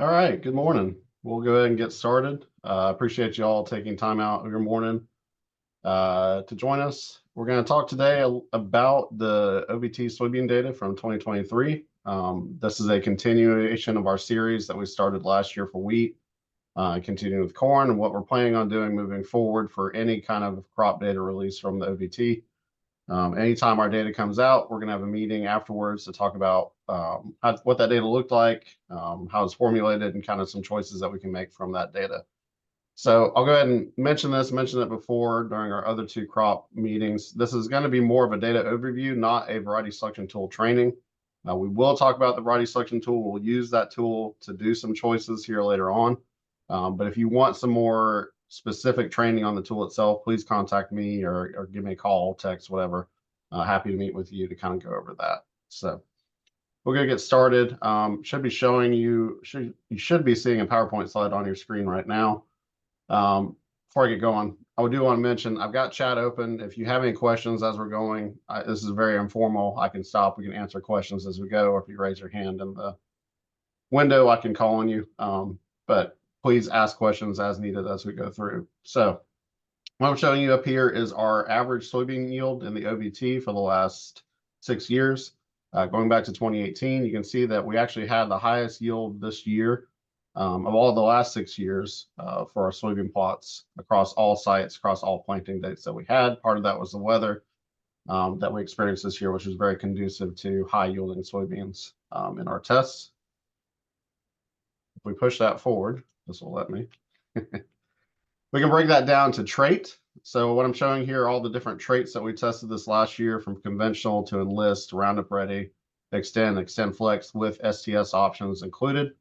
All right, good morning. We'll go ahead and get started. Appreciate you all taking time out of your morning to join us. We're going to talk today about the OVT soybean data from 2023. This is a continuation of our series that we started last year for wheat, continuing with corn, and what we're planning on doing moving forward for any kind of crop data release from the OVT. Anytime our data comes out, we're going to have a meeting afterwards to talk about what that data looked like, how it's formulated, and kind of some choices that we can make from that data. So I'll go ahead and mention it before during our other two crop meetings. This is going to be more of a data overview, not a variety selection tool training. We will talk about the variety selection tool. We'll use that tool to do some choices here later on. But if you want some more specific training on the tool itself, please contact me or give me a call, text, whatever. Happy to meet with you to kind of go over that. So we're going to get started. Should be showing you should be seeing a PowerPoint slide on your screen right now. Before I get going, I do want to mention I've got chat open. If you have any questions as we're going, this is very informal. I can stop. We can answer questions as we go, or if you raise your hand in the window, I can call on you. But please ask questions as needed as we go through. So what I'm showing you up here is our average soybean yield in the OVT for the last 6 years. Going back to 2018, you can see that we actually had the highest yield this year of all the last 6 years for our soybean plots across all sites, across all planting dates that we had. Part of that was the weather that we experienced this year, which was very conducive to high yielding soybeans in our tests. If we push that forward, this will let me. We can break that down to trait. So what I'm showing here are all the different traits that we tested this last year, from conventional to enlist, Roundup Ready, Extend Flex with STS options included.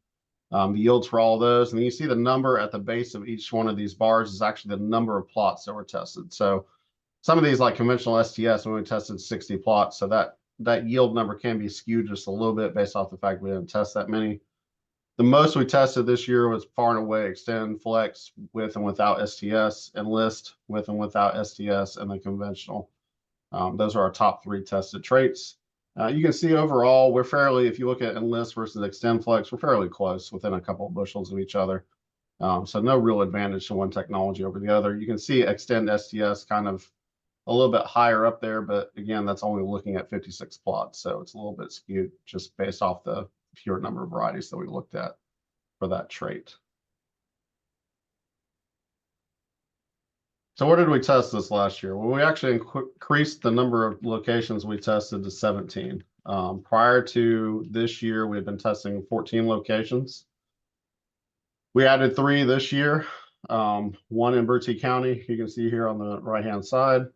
The yields for all of those. And then you see the number at the base of each one of these bars is actually the number of plots that were tested. So some of these, like conventional STS, we only tested 60 plots. So that yield number can be skewed just a little bit based off the fact we didn't test that many. The most we tested this year was far and away Extend Flex with and without STS, Enlist with and without STS, and then conventional. Those are our top 3 tested traits. You can see overall, we're fairly, if you look at Enlist versus Extend Flex, we're fairly close, within a couple of bushels of each other. So no real advantage to one technology over the other. You can see Extend STS kind of a little bit higher up there, but again, that's only looking at 56 plots. So it's a little bit skewed just based off the pure number of varieties that we looked at for that trait. So where did we test this last year? Well, we actually increased the number of locations we tested to 17. Prior to this year, we've been testing 14 locations. We added 3 this year, one in Bertie County, you can see here on the right-hand side.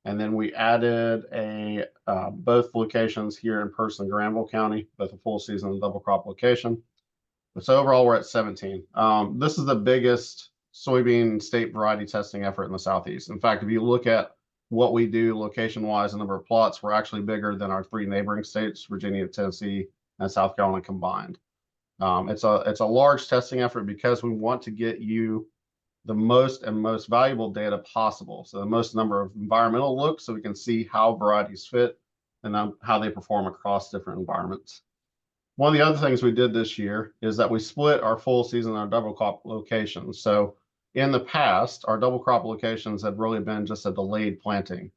And then we added both locations here in Person, Granville County, both a full season and double crop location. So overall, we're at 17. This is the biggest soybean state variety testing effort in the Southeast. In fact, if you look at what we do location-wise, the number of plots, we're actually bigger than our 3 neighboring states, Virginia, Tennessee, and South Carolina combined. It's a large testing effort because we want to get you the most valuable data possible. So the most number of environmental looks, so we can see how varieties fit and how they perform across different environments. One of the other things we did this year is that we split our full season and our double crop locations. So in the past, our double crop locations had really been just a delayed planting.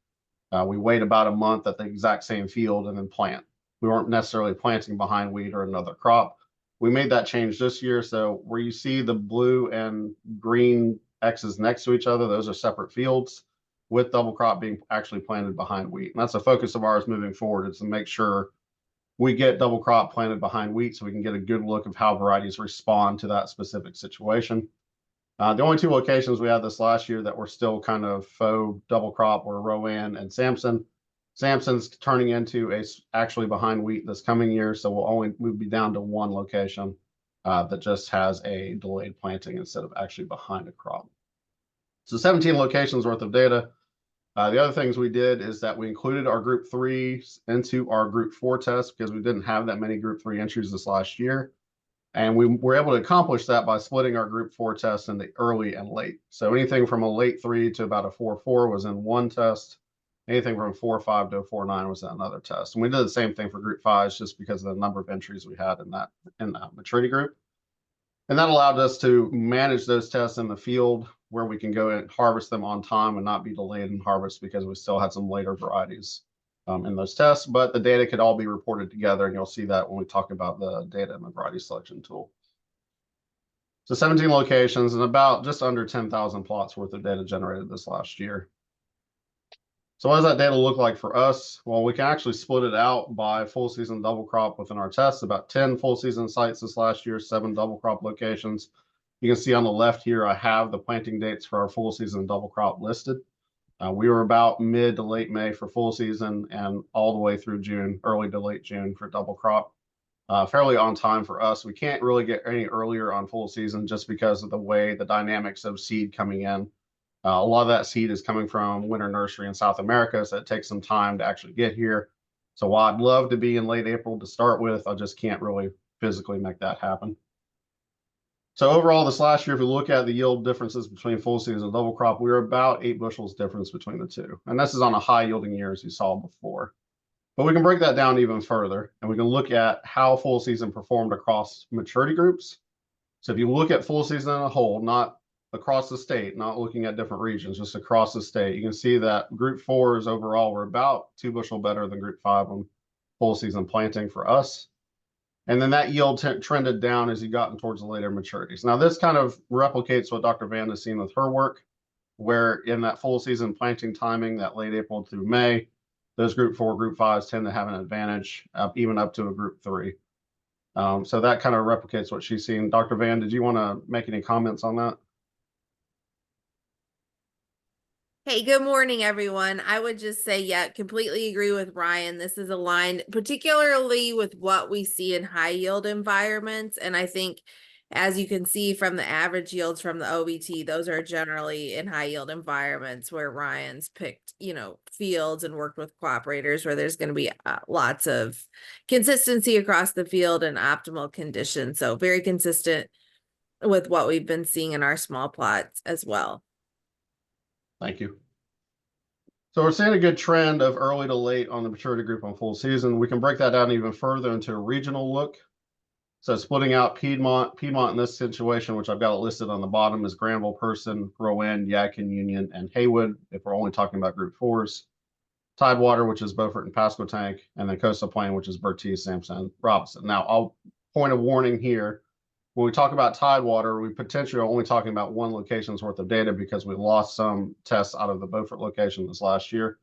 We wait about a month at the exact same field and then plant. We weren't necessarily planting behind wheat or another crop. We made that change this year. So where you see the blue and green X's next to each other, those are separate fields, with double crop being actually planted behind wheat. And that's a focus of ours moving forward, is to make sure we get double crop planted behind wheat so we can get a good look of how varieties respond to that specific situation. The only 2 locations we had this last year that were still kind of faux double crop were Rowan and Sampson. Sampson's turning into actually behind wheat this coming year, so we'll be down to 1 location that just has a delayed planting instead of actually behind a crop. So 17 locations worth of data. The other things we did is that we included our group 3s into our group 4 test because we didn't have that many group 3 entries this last year. And we were able to accomplish that by splitting our group 4 tests into early and late. So anything from a late 3 to about a 4.4 was in one test. Anything from 4.5 to a 4.9 was in another test. And we did the same thing for group 5s just because of the number of entries we had in that maturity group. And that allowed us to manage those tests in the field where we can go and harvest them on time and not be delayed in harvest because we still had some later varieties in those tests, but the data could all be reported together, and you'll see that when we talk about the data and the variety selection tool. So 17 locations and about just under 10,000 plots worth of data generated this last year. So what does that data look like for us? Well, we can actually split it out by full season double crop within our tests, about 10 full season sites this last year, 7 double crop locations. You can see on the left here, I have the planting dates for our full season double crop listed. We were about mid to late May for full season and all the way through June, early to late June for double crop. Fairly on time for us. We can't really get any earlier on full season just because of the way the dynamics of seed coming in. A lot of that seed is coming from winter nursery in South America, so it takes some time to actually get here. So while I'd love to be in late April to start with, I just can't really physically make that happen. So overall, this last year, if you look at the yield differences between full season and double crop, we were about 8 bushels difference between the two. And this is on a high yielding year, as you saw before. But we can break that down even further, and we can look at how full season performed across maturity groups. So if you look at full season as a whole, not across the state, not looking at different regions, just across the state, you can see that group 4s overall were about 2 bushel better than group 5 on full season planting for us. And then that yield trended down as you got towards the later maturities. Now, this kind of replicates what Dr. Van has seen with her work, where in that full season planting timing, that late April through May, those group 4, group 5s tend to have an advantage, even up to a group 3. So that kind of replicates what she's seen. Dr. Van, did you want to make any comments on that? Hey, good morning, everyone. I would just say, yeah, completely agree with Ryan. This is aligned particularly with what we see in high yield environments. And I think, as you can see from the average yields from the OVT, those are generally in high yield environments where Ryan's picked, fields and worked with cooperators where there's going to be lots of consistency across the field and optimal conditions. So very consistent with what we've been seeing in our small plots as well. Thank you. So we're seeing a good trend of early to late on the maturity group on full season. We can break that down even further into a regional look. So splitting out Piedmont in this situation, which I've got it listed on the bottom, is Granville, Person, Rowan, Yadkin, Union, and Haywood, if we're only talking about group 4s. Tidewater, which is Beaufort and Pasquotank, and then Coastal Plain, which is Bertie, Sampson, Robinson. Now, I'll point a warning here. When we talk about Tidewater, we potentially are only talking about one location's worth of data because we lost some tests out of the Beaufort location this last year.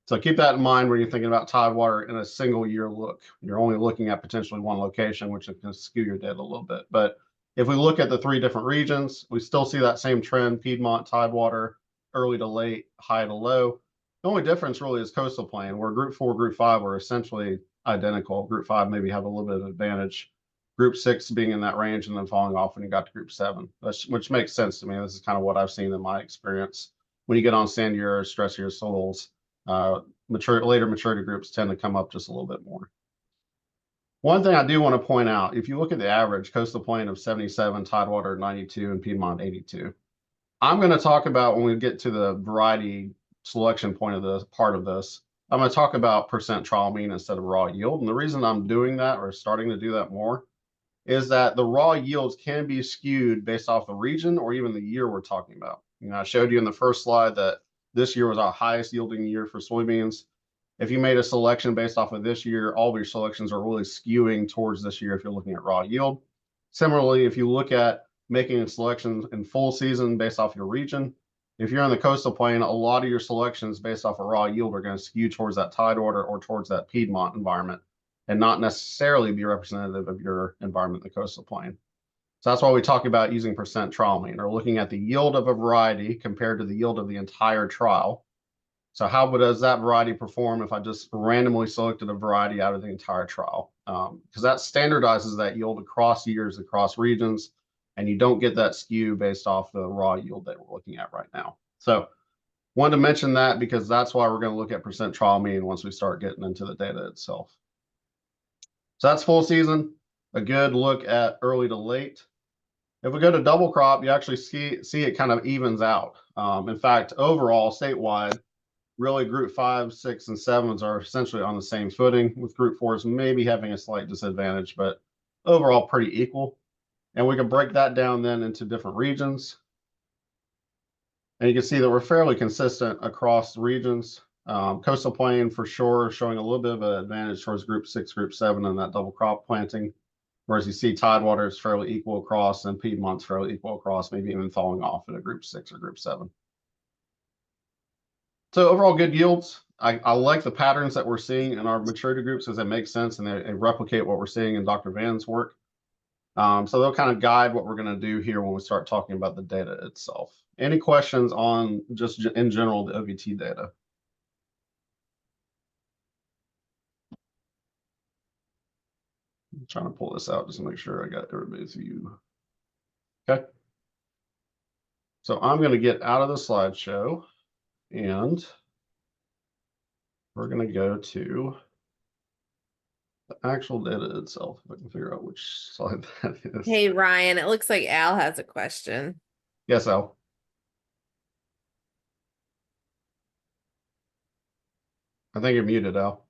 So keep that in mind when you're thinking about Tidewater in a single year look. You're only looking at potentially one location, which can skew your data a little bit. But if we look at the 3 different regions, we still see that same trend: Piedmont, Tidewater, early to late, high to low. The only difference really is Coastal Plain, where group 4, group 5 are essentially identical. Group 5 maybe have a little bit of advantage. Group 6 being in that range and then falling off when you got to group 7, which makes sense to me. This is kind of what I've seen in my experience. When you get on sandier, stressier soils, later maturity groups tend to come up just a little bit more. One thing I do want to point out, if you look at the average, Coastal Plain of 77, Tidewater 92, and Piedmont 82. I'm going to talk about, when we get to the variety selection point of this part of this, I'm going to talk about percent trial mean instead of raw yield. And the reason I'm doing that, or starting to do that more, is that the raw yields can be skewed based off the region or even the year we're talking about. I showed you in the first slide that this year was our highest yielding year for soybeans. If you made a selection based off of this year, all of your selections are really skewing towards this year if you're looking at raw yield. Similarly, if you look at making a selection in full season based off your region, if you're on the Coastal Plain, a lot of your selections based off of raw yield are going to skew towards that Tidewater or towards that Piedmont environment, and not necessarily be representative of your environment in the Coastal Plain. So that's why we talk about using percent trial mean, or looking at the yield of a variety compared to the yield of the entire trial. So how does that variety perform if I just randomly selected a variety out of the entire trial? Because that standardizes that yield across years, across regions, and you don't get that skew based off the raw yield that we're looking at right now. So wanted to mention that because that's why we're going to look at percent trial mean once we start getting into the data itself. So that's full season, a good look at early to late. If we go to double crop, you actually see it kind of evens out. In fact, overall, statewide, really group 5, 6, and 7s are essentially on the same footing, with group 4s maybe having a slight disadvantage, but overall pretty equal. And we can break that down then into different regions. And you can see that we're fairly consistent across regions. Coastal Plain for sure showing a little bit of an advantage towards group 6, group 7 in that double crop planting. Whereas you see Tidewater is fairly equal across and Piedmont's fairly equal across, maybe even falling off in a group 6 or group 7. So overall good yields. I like the patterns that we're seeing in our maturity groups because they make sense and they replicate what we're seeing in Dr. Van's work. So they'll kind of guide what we're going to do here when we start talking about the data itself. Any questions on just in general the OVT data? I'm trying to pull this out just to make sure I got everybody's view. Okay. So I'm going to get out of the slideshow and we're going to go to the actual data itself. If I can figure out which slide that is. Hey, Ryan, it looks like Al has a question. Yes, Al. I think you're muted, Al.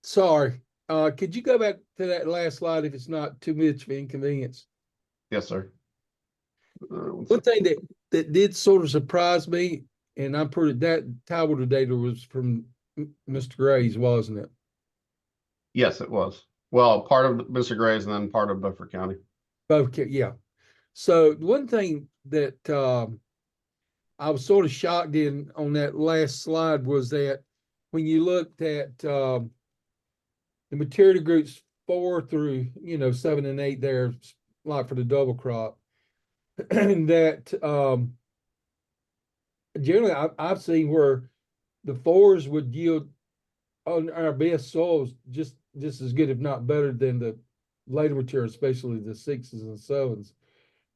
Sorry. Could you go back to that last slide if it's not too much of an inconvenience? Yes, sir. One thing that did sort of surprise me, and I'm pretty that Tidewater data was from Mr. Gray's, wasn't it? Yes, it was. Well, part of Mr. Gray's and then part of Beaufort County. Both, yeah. So one thing that I was sort of shocked in on that last slide was that when you looked at the maturity groups 4 through 7 and 8 there, like for the double crop, and that generally I've seen where the 4s would yield on our best soils just as good, if not better, than the later material, especially the 6s and 7s.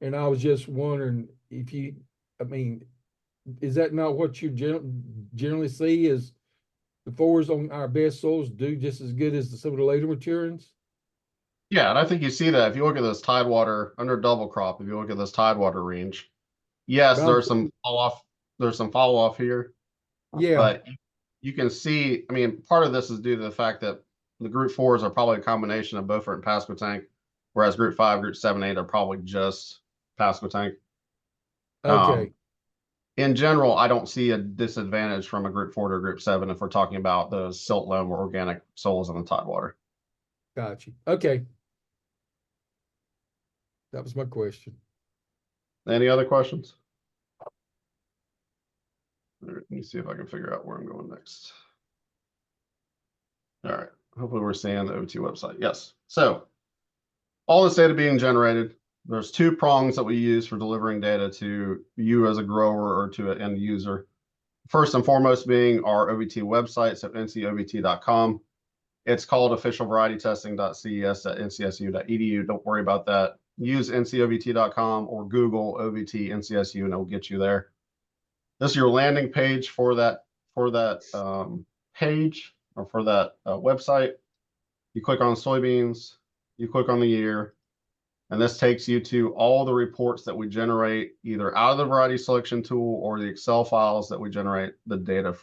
And I was just wondering if is that not what you generally see? Is the 4s on our best soils do just as good as some of the later materials? Yeah, and I think you see that if you look at this Tidewater under double crop, if you look at this Tidewater range, yes, there's some fall off. There's some fall off here. Yeah. But you can see, I mean, part of this is due to the fact that the group 4s are probably a combination of Beaufort and Pasquotank, whereas group 5, group 7, 8 are probably just Pasquotank. Okay. In general, I don't see a disadvantage from a group 4 to a group 7 if we're talking about the silt loam or organic soils in the Tidewater. Gotcha. Okay. That was my question. Any other questions? Let me see if I can figure out where I'm going next. All right. Hopefully we're seeing the OVT website. Yes. So all this data being generated, there's 2 prongs that we use for delivering data to you as a grower or to an end user. First and foremost being our OVT website, so ncovt.com. It's called officialvarietytesting.ces.ncsu.edu. Don't worry about that. Use ncovt.com or Google OVT NCSU and it'll get you there. This is your landing page for that page or for that website. You click on soybeans, you click on the year, and this takes you to all the reports that we generate either out of the variety selection tool or the Excel files that we generate the data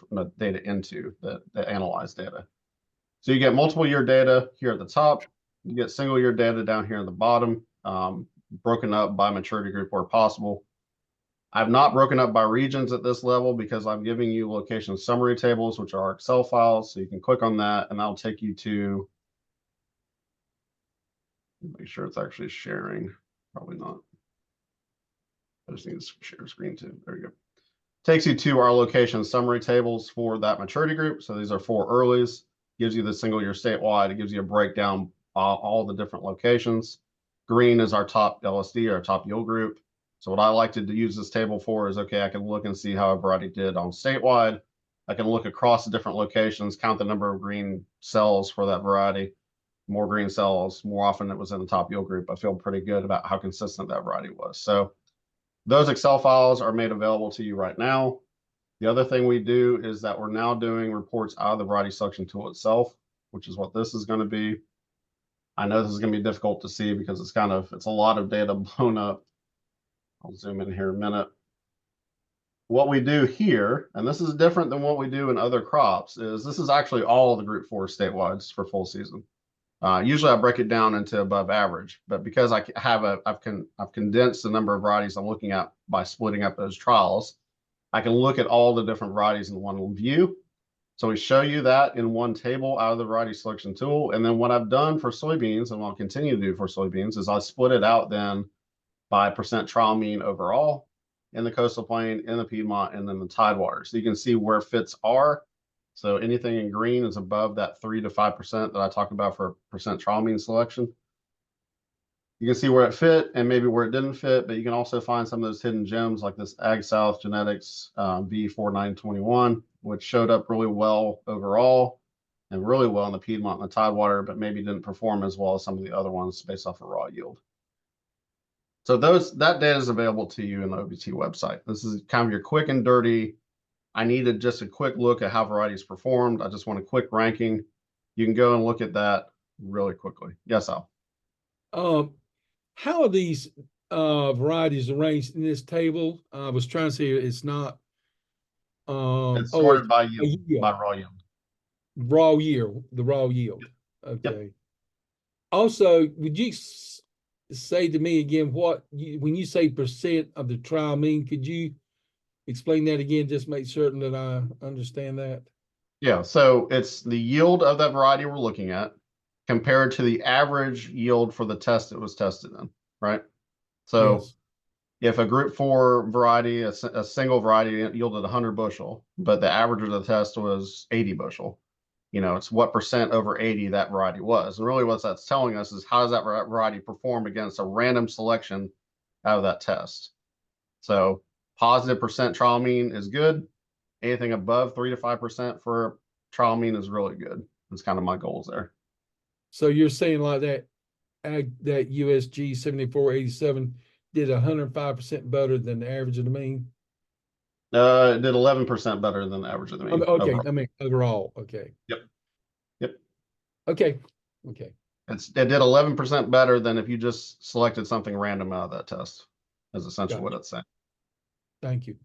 into, the analyzed data. So you get multiple year data here at the top. You get single year data down here at the bottom, broken up by maturity group where possible. I've not broken up by regions at this level because I'm giving you location summary tables, which are Excel files. So you can click on that and that'll take you to, make sure it's actually sharing. Probably not. I just need to share screen too. There you go. Takes you to our location summary tables for that maturity group. So these are 4 earlies. Gives you the single year statewide. It gives you a breakdown all the different locations. Green is our top LSD, our top yield group. So what I like to use this table for is, okay, I can look and see how a variety did on statewide. I can look across the different locations, count the number of green cells for that variety. More green cells, more often it was in the top yield group. I feel pretty good about how consistent that variety was. So those Excel files are made available to you right now. The other thing we do is that we're now doing reports out of the variety selection tool itself, which is what this is going to be. I know this is going to be difficult to see because it's a lot of data blown up. I'll zoom in here a minute. What we do here, and this is different than what we do in other crops, is this is actually all the group 4 statewide for full season. Usually I break it down into above average, but because I've condensed the number of varieties I'm looking at by splitting up those trials, I can look at all the different varieties in one view. So we show you that in one table out of the variety selection tool. And then what I've done for soybeans, and what I'll continue to do for soybeans, is I split it out then by percent trial mean overall in the coastal plain, in the Piedmont, and then the Tidewater. So you can see where fits are. So anything in green is above that 3 to 5% that I talked about for percent trial mean selection. You can see where it fit and maybe where it didn't fit, but you can also find some of those hidden gems like this Ag South Genetics V4921, which showed up really well overall and really well in the Piedmont and the Tidewater, but maybe didn't perform as well as some of the other ones based off of raw yield. So that data is available to you in the OVT website. This is kind of your quick and dirty. I needed just a quick look at how varieties performed. I just want a quick ranking. You can go and look at that really quickly. Yes, Al. How are these varieties arranged in this table? I was trying to see it's not. It's sorted by yield, yield. by raw yield. Raw yield, the raw yield. Okay. Yep. Also, would you say to me again when you say percent of the trial mean, could you explain that again? Just make certain that I understand that. Yeah, so it's the yield of that variety we're looking at compared to the average yield for the test it was tested in, right? So Yes. if a group 4 variety, a single variety yielded 100 bushel, but the average of the test was 80 bushel, it's what percent over 80 that variety was. And really what that's telling us is how does that variety perform against a random selection out of that test. So positive percent trial mean is good. Anything above 3 to 5% for trial mean is really good. That's kind of my goals there. So you're saying like that USG 7487 did 105% better than the average of the mean? It did 11% better than the average of the mean. Okay, overall. I mean overall. Okay. Yep. Okay. It did 11% better than if you just selected something random out of that test, is essentially what it's saying. Thank you.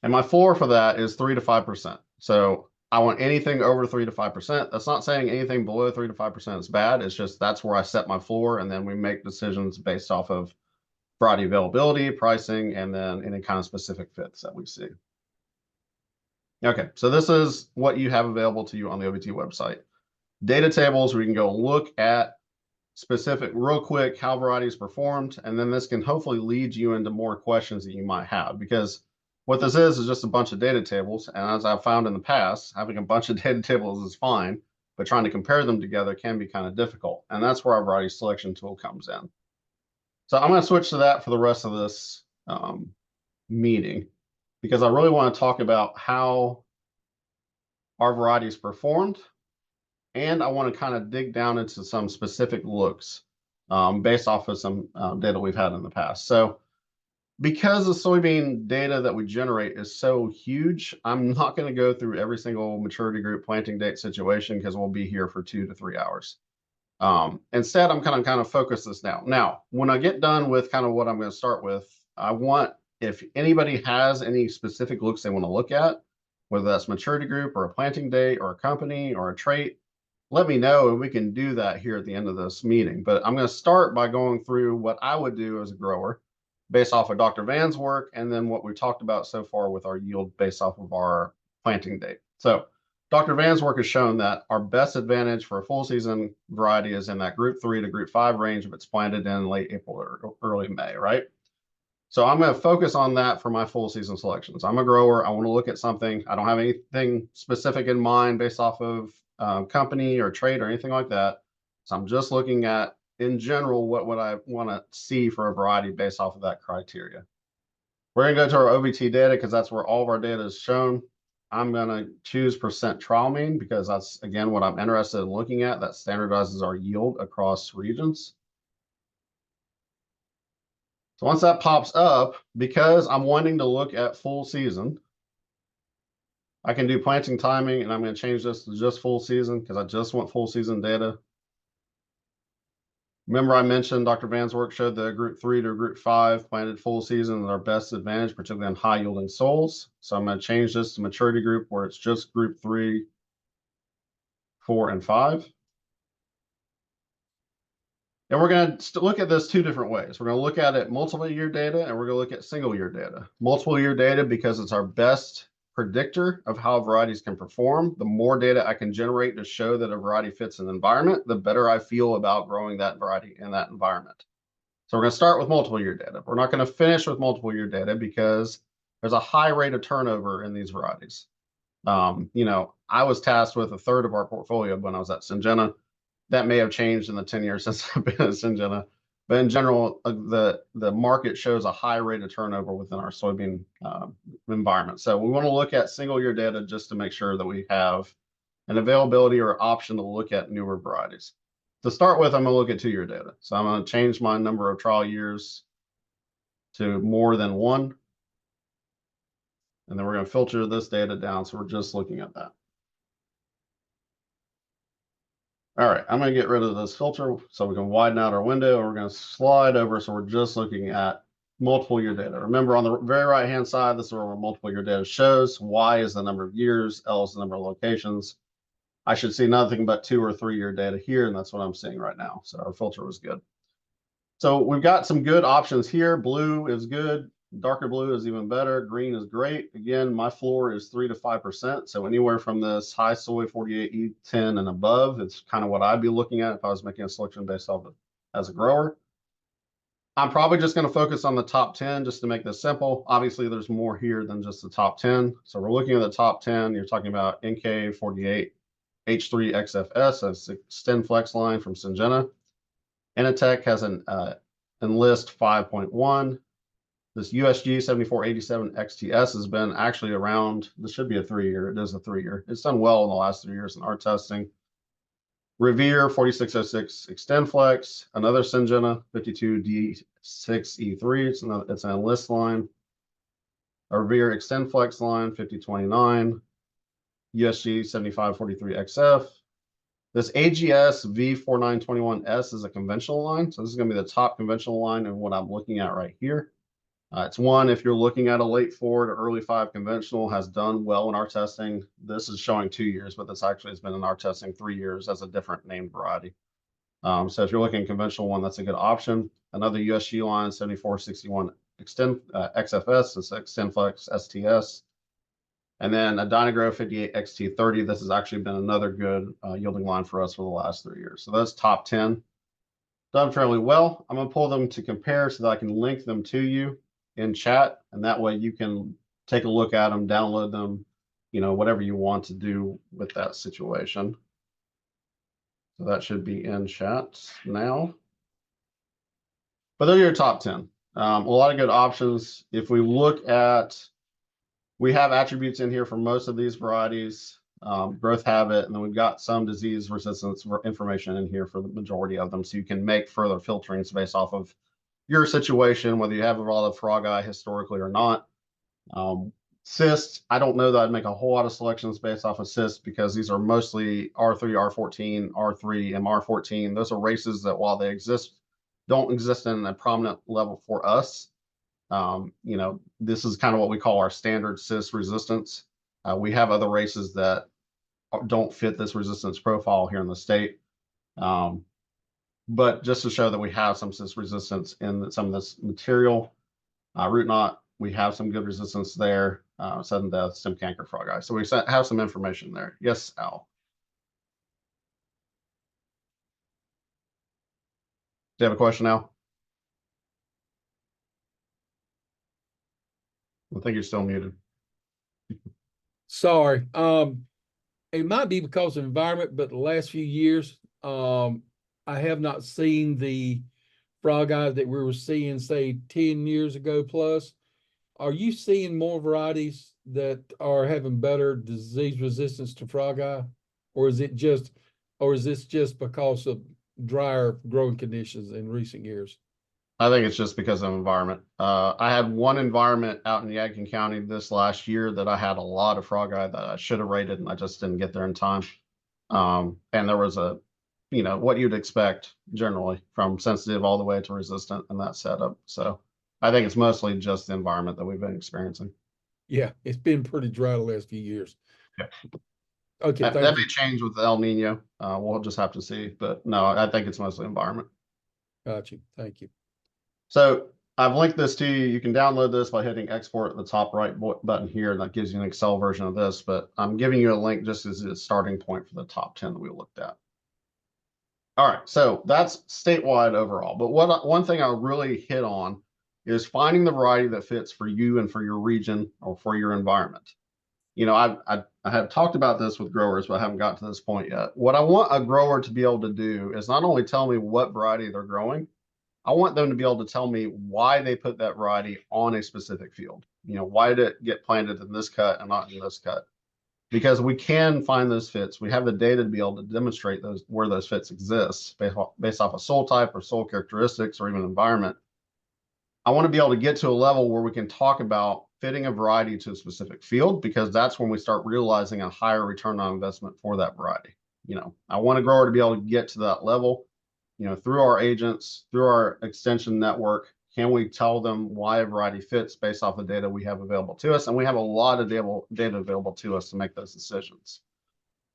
And my floor for that is 3 to 5%. So I want anything over 3 to 5%. That's not saying anything below 3 to 5% is bad. It's just that's where I set my floor, and then we make decisions based off of variety availability, pricing, and then any kind of specific fits that we see. Okay, so this is what you have available to you on the OVT website. Data tables where you can go look at specific, real quick, how varieties performed, and then this can hopefully lead you into more questions that you might have, because what this is just a bunch of data tables, and as I've found in the past, having a bunch of data tables is fine, but trying to compare them together can be kind of difficult, and that's where our variety selection tool comes in. So I'm going to switch to that for the rest of this meeting, because I really want to talk about how our varieties performed, and I want to kind of dig down into some specific looks based off of some data we've had in the past. So because the soybean data that we generate is so huge, I'm not going to go through every single maturity group planting date situation because we'll be here for 2 to 3 hours. Instead, I'm kind of focus this now. Now, when I get done with kind of what I'm going to start with, I want, if anybody has any specific looks they want to look at, whether that's maturity group or a planting date or a company or a trait, let me know and we can do that here at the end of this meeting. But I'm going to start by going through what I would do as a grower based off of Dr. Van's work, and then what we talked about so far with our yield based off of our planting date. So Dr. Van's work has shown that our best advantage for a full season variety is in that group 3 to group 5 range if it's planted in late April or early May, right? So I'm going to focus on that for my full season selections. I'm a grower. I want to look at something. I don't have anything specific in mind based off of company or trait or anything like that. So I'm just looking at, in general, what would I want to see for a variety based off of that criteria. We're going to go to our OVT data because that's where all of our data is shown. I'm going to choose percent trial mean because that's, again, what I'm interested in looking at. That standardizes our yield across regions. So once that pops up, because I'm wanting to look at full season, I can do planting timing, and I'm going to change this to just full season because I just want full season data. Remember I mentioned Dr. Van's work showed that group 3 to group 5 planted full season is our best advantage, particularly on high yielding soils. So I'm going to change this to maturity group where it's just group 3, 4, and 5. And we're going to look at this two different ways. We're going to look at it multiple year data, and we're going to look at single year data. Multiple year data because it's our best predictor of how varieties can perform. The more data I can generate to show that a variety fits an environment, the better I feel about growing that variety in that environment. So we're going to start with multiple year data. We're not going to finish with multiple year data because there's a high rate of turnover in these varieties. I was tasked with a third of our portfolio when I was at Syngenta. That may have changed in the 10 years since I've been at Syngenta. But in general, the market shows a high rate of turnover within our soybean environment. So we want to look at single year data just to make sure that we have an availability or option to look at newer varieties. To start with, I'm going to look at 2-year data. So I'm going to change my number of trial years to more than 1. And then we're going to filter this data down. So we're just looking at that. All right, I'm going to get rid of this filter so we can widen out our window. And we're going to slide over so we're just looking at multiple year data. Remember, on the very right-hand side, this is where multiple year data shows. Y is the number of years, L is the number of locations. I should see nothing but 2 or 3 year data here, and that's what I'm seeing right now. So our filter was good. So we've got some good options here. Blue is good. Darker blue is even better. Green is great. Again, my floor is 3 to 5%. So anywhere from this high soy 48 E10 and above, it's kind of what I'd be looking at if I was making a selection based off of as a grower. I'm probably just going to focus on the top 10 just to make this simple. Obviously, there's more here than just the top 10. So we're looking at the top 10. You're talking about NK48 H3XFS, that's Extend Flex line from Syngenta. Initech has an Enlist 5.1. This USG 7487 XTS has been actually around. This should be a 3-year. It is a 3-year. It's done well in the last 3 years in our testing. Revere 4606 Extend Flex, another Syngenta 52D6E3. It's an Enlist line. A Revere Extend Flex line 5029. USG 7543 XF. This AGS V4921S is a conventional line. So this is going to be the top conventional line and what I'm looking at right here. It's one, if you're looking at a late 4 to early 5 conventional, has done well in our testing. This is showing 2 years, but this actually has been in our testing 3 years as a different named variety. So if you're looking at conventional one, that's a good option. Another USG line, 7461 Extend XFS, is Extend Flex STS. And then a Dynagrow 58 XT30. This has actually been another good yielding line for us for the last 3 years. So that's top 10. Done fairly well. I'm going to pull them to compare so that I can link them to you in chat, and that way you can take a look at them, download them, whatever you want to do with that situation. So that should be in chat now. But they're your top 10. A lot of good options. If we look at, we have attributes in here for most of these varieties, growth habit, and then we've got some disease resistance information in here for the majority of them. So you can make further filterings based off of your situation, whether you have a lot of frog eye historically or not. Cysts, I don't know that I'd make a whole lot of selections based off of cysts because these are mostly R3, R14, R3, MR14. Those are races that, while they exist, don't exist in a prominent level for us. This is kind of what we call our standard cyst resistance. We have other races that don't fit this resistance profile here in the state. But just to show that we have some cyst resistance in some of this material, root knot, we have some good resistance there. Sudden death, stem canker, frog eye. So we have some information there. Yes, Al. Do you have a question, Al? I think you're still muted. Sorry. It might be because of environment, but the last few years, I have not seen the frog eye that we were seeing, say, 10 years ago plus. Are you seeing more varieties that are having better disease resistance to frog eye? Or is this just because of drier growing conditions in recent years? I think it's just because of environment. I had one environment out in Yadkin County this last year that I had a lot of frog eye that I should have rated, and I just didn't get there in time. And there was what you'd expect generally from sensitive all the way to resistant in that setup. So I think it's mostly just the environment that we've been experiencing. Yeah, it's been pretty dry the last few years. Yeah. Okay, that may change with El Nino. We'll just have to see. But no, I think it's mostly environment. Got you. Thank you. So I've linked this to you. You can download this by hitting export at the top right button here, and that gives you an Excel version of this, but I'm giving you a link just as a starting point for the top 10 that we looked at. All right, so that's statewide overall, but one thing I really hit on is finding the variety that fits for you and for your region or for your environment. You know, I have talked about this with growers, but I haven't gotten to this point yet. What I want a grower to be able to do is not only tell me what variety they're growing, I want them to be able to tell me why they put that variety on a specific field. You know, why did it get planted in this cut and not in this cut? Because we can find those fits. We have the data to be able to demonstrate those where those fits exist based off of soil type or soil characteristics or even environment. I want to be able to get to a level where we can talk about fitting a variety to a specific field, because that's when we start realizing a higher return on investment for that variety. You know, I want a grower to be able to get to that level, you know, through our agents, through our extension network. Can we tell them why a variety fits based off the data we have available to us? And we have a lot of data available to us to make those decisions.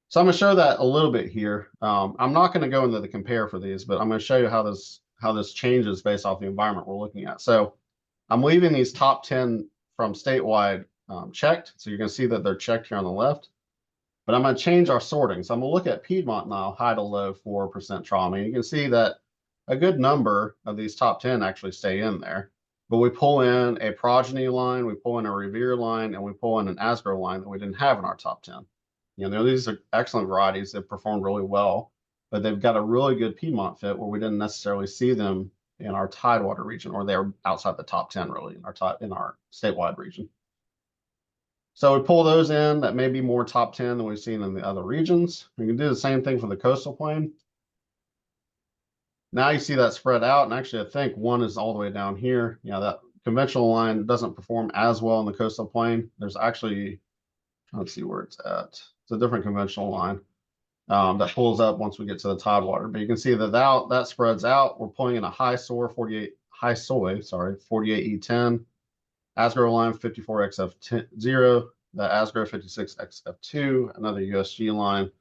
So I'm going to show that a little bit here. I'm not going to go into the compare for these, but I'm going to show you how this changes based off the environment we're looking at. So I'm leaving these top 10 from statewide checked. So you're going to see that they're checked here on the left. But I'm going to change our sorting. So I'm going to look at Piedmont now, high to low 4% trial mean. You can see that a good number of these top 10 actually stay in there. But we pull in a progeny line, we pull in a Revere line, and we pull in an Asgrow line that we didn't have in our top 10. You know, these are excellent varieties that performed really well, but they've got a really good Piedmont fit where we didn't necessarily see them in our Tidewater region, or they're outside the top 10 really in our statewide region. So we pull those in that may be more top 10 than we've seen in the other regions. We can do the same thing for the coastal plain. Now you see that spread out, and actually I think one is all the way down here. Yeah, that conventional line doesn't perform as well in the coastal plain. There's actually, let's see where it's at. It's a different conventional line that pulls up once we get to the Tidewater. But you can see that that spreads out. We're pulling in a high soy 48E10, Asgrow line 54XF0, the Asgrow 56XF2, another USG line.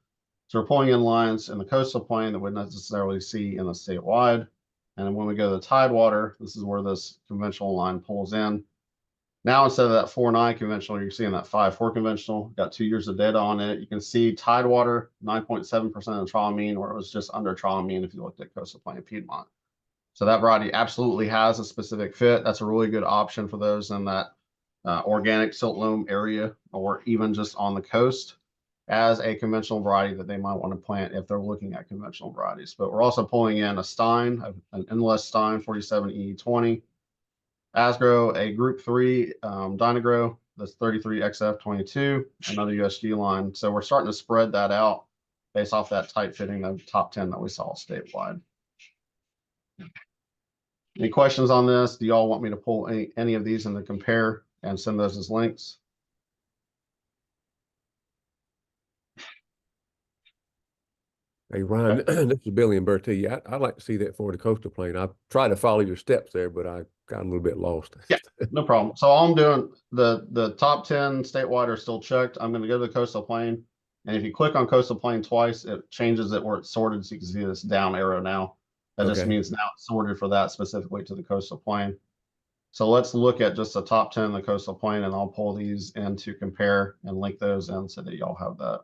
So we're pulling in lines in the coastal plain that we wouldn't necessarily see in the statewide. And then when we go to the Tidewater, this is where this conventional line pulls in. Now, instead of that 4.9 conventional, you're seeing that 5.4 conventional. Got 2 years of data on it. You can see Tidewater, 9.7% of the trial mean, or it was just under trial mean if you looked at coastal plain Piedmont. So that variety absolutely has a specific fit. That's a really good option for those in that organic silt loam area, or even just on the coast, as a conventional variety that they might want to plant if they're looking at conventional varieties. But we're also pulling in a Stein, an endless Stein 47E20, Asgrow, a group 3 Dynagrow, that's 33XF22, another USG line. So we're starting to spread that out based off that tight fitting of top 10 that we saw statewide. Any questions on this? Do y'all want me to pull any of these in the compare and send those as links? Hey, Ryan, this is Billy and Bertie. I'd like to see that for the coastal plain. I tried to follow your steps there, but I got a little bit lost. Yeah, no problem. So all I'm doing, the top 10 statewide are still checked. I'm going to go to the coastal plain. And if you click on coastal plain twice, it changes it where it's sorted. So you can see this down arrow now. That just means now it's sorted for that specifically to the coastal plain. So let's look at just the top 10 in the coastal plain, and I'll pull these in to compare and link those in so that y'all have that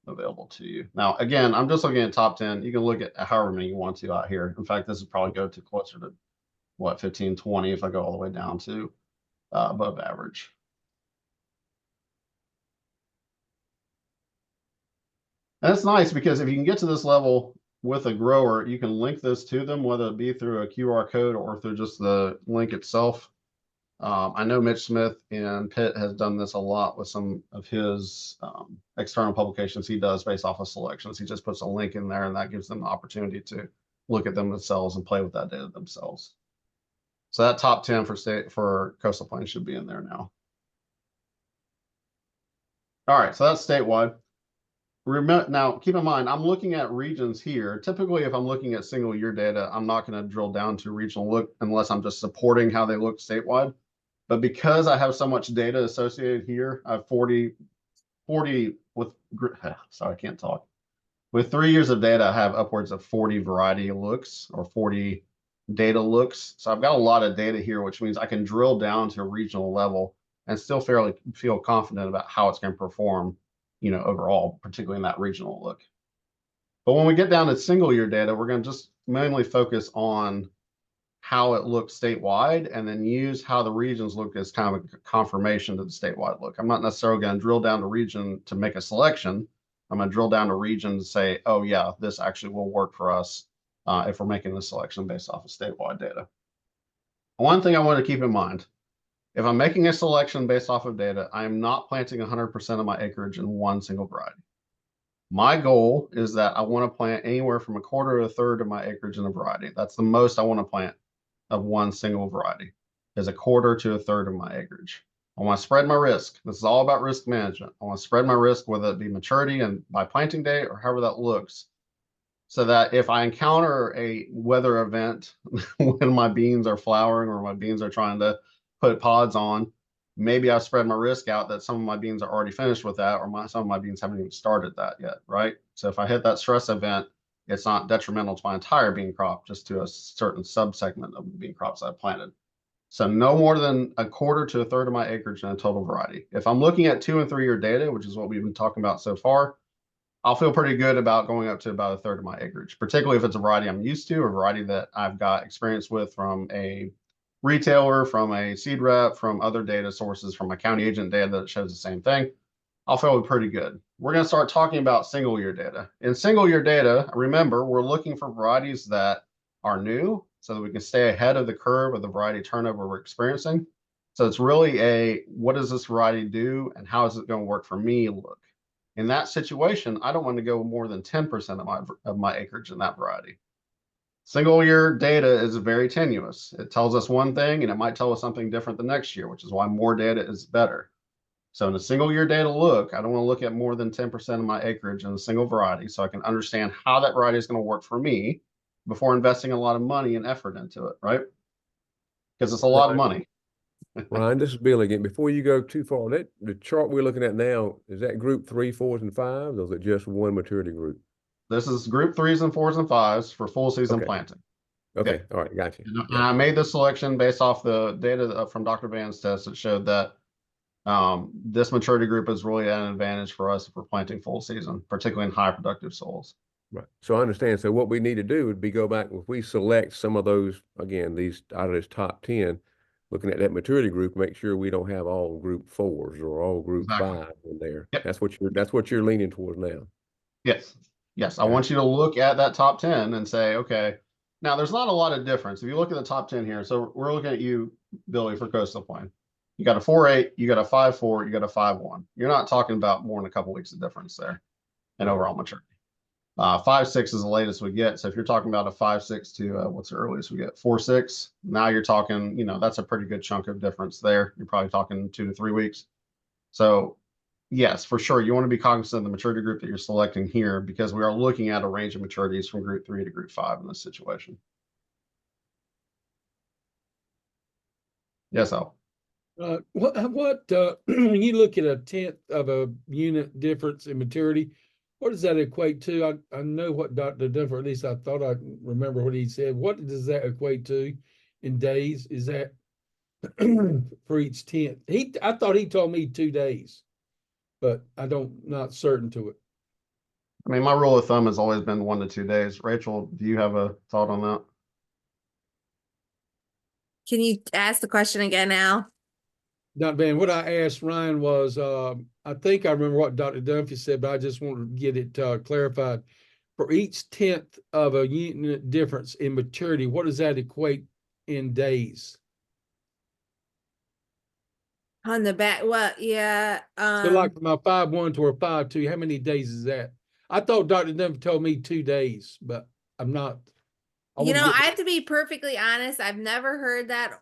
available to you. Now, again, I'm just looking at top 10. You can look at however many you want to out here. In fact, this would probably go to closer to what, 15, 20 if I go all the way down to above average. And it's nice because if you can get to this level with a grower, you can link this to them, whether it be through a QR code or through just the link itself. I know Mitch Smith in Pitt has done this a lot with some of his external publications he does based off of selections. He just puts a link in there, and that gives them the opportunity to look at them themselves and play with that data themselves. So that top 10 for coastal plain should be in there now. All right, so that's statewide. Now, keep in mind, I'm looking at regions here. Typically, if I'm looking at single year data, I'm not going to drill down to regional look unless I'm just supporting how they look statewide. But because I have so much data associated here, I have 40 with, sorry, I can't talk. With 3 years of data, I have upwards of 40 variety looks or 40 data looks. So I've got a lot of data here, which means I can drill down to a regional level and still fairly feel confident about how it's going to perform, overall, particularly in that regional look. But when we get down to single year data, we're going to just mainly focus on how it looks statewide and then use how the regions look as kind of a confirmation to the statewide look. I'm not necessarily going to drill down to region to make a selection. I'm going to drill down to region to say, oh yeah, this actually will work for us if we're making the selection based off of statewide data. One thing I want to keep in mind, if I'm making a selection based off of data, I am not planting 100% of my acreage in one single variety. My goal is that I want to plant anywhere from a quarter to a third of my acreage in a variety. That's the most I want to plant of one single variety, is a quarter to a third of my acreage. I want to spread my risk. This is all about risk management. I want to spread my risk, whether it be maturity and by planting date or however that looks, so that if I encounter a weather event when my beans are flowering or my beans are trying to put pods on, maybe I've spread my risk out that some of my beans are already finished with that, or some of my beans haven't even started that yet, right? So if I hit that stress event, it's not detrimental to my entire bean crop, just to a certain subsegment of the bean crops I planted. So no more than a quarter to a third of my acreage in a total variety. If I'm looking at 2 and 3 year data, which is what we've been talking about so far, I'll feel pretty good about going up to about a third of my acreage, particularly if it's a variety I'm used to, or a variety that I've got experience with from a retailer, from a seed rep, from other data sources, from my county agent data that shows the same thing. I'll feel pretty good. We're going to start talking about single year data. In single year data, remember, we're looking for varieties that are new so that we can stay ahead of the curve of the variety turnover we're experiencing. So it's really a, what does this variety do and how is it going to work for me look? In that situation, I don't want to go more than 10% of my acreage in that variety. Single year data is very tenuous. It tells us one thing and it might tell us something different the next year, which is why more data is better. So in a single year data look, I don't want to look at more than 10% of my acreage in a single variety, so I can understand how that variety is going to work for me before investing a lot of money and effort into it, right? Because it's a lot of money. Ryan, this is Bill again. Before you go too far, the chart we're looking at now, is that group 3, 4s, and 5s, or is it just one maturity group? This is group 3s and 4s and 5s for full season planting. Okay, all right, gotcha. And I made this selection based off the data from Dr. Van's test that showed that this maturity group is really an advantage for us if we're planting full season, particularly in high productive soils. Right. So I understand. So what we need to do would be go back, if we select some of those, again, these out of this top 10, looking at that maturity group, make sure we don't have all group 4s or all group 5s in there. Yep. That's what you're leaning towards now. Yes. Yes. I want you to look at that top 10 and say, okay, now there's not a lot of difference. If you look at the top 10 here, so we're looking at you, Billy, for Coastal Plain. You got a 4.8, you got a 5.4, you got a 5.1. You're not talking about more than a couple weeks of difference there in overall maturity. 5.6 is the latest we get. So if you're talking about a 5.6 to what's the earliest we get? 4.6. Now you're talking, that's a pretty good chunk of difference there. You're probably talking 2 to 3 weeks. So yes, for sure, you want to be cognizant of the maturity group that you're selecting here, because we are looking at a range of maturities from group 3 to group 5 in this situation. Yes, Al. When you look at a 1/10 of a unit difference in maturity, what does that equate to? I know what Dr. Dunford, at least I thought I remember what he said. What does that equate to in days? Is that for each 1/10? I thought he told me 2 days, but not certain to it. I mean, my rule of thumb has always been 1 to 2 days. Rachel, do you have a thought on that? Can you ask the question again, Al? Not bad. What I asked Ryan was, I think I remember what Dr. Dunphy said, but I just wanted to get it clarified. For each 1/10 of a unit difference in maturity, what does that equate in days? On the back, well, yeah. So like from a 5.1 to a 5.2, how many days is that? I thought Dr. Dunphy told me 2 days, but I'm not. I have to be perfectly honest. I've never heard that,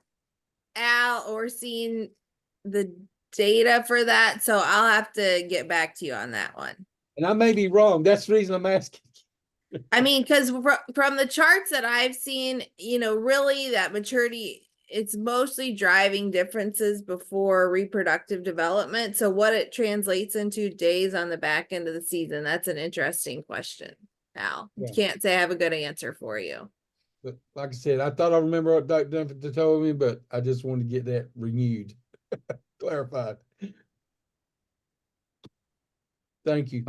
Al, or seen the data for that. So I'll have to get back to you on that one. And I may be wrong. That's the reason I'm asking. I mean, because from the charts that I've seen, really that maturity it's mostly driving differences before reproductive development. So what it translates into days on the back end of the season, that's an interesting question, Al. Yeah. Can't say I have a good answer for you. But like I said, I thought I remember what Dr. Dunford told me, but I just wanted to get that renewed, clarified. Thank you.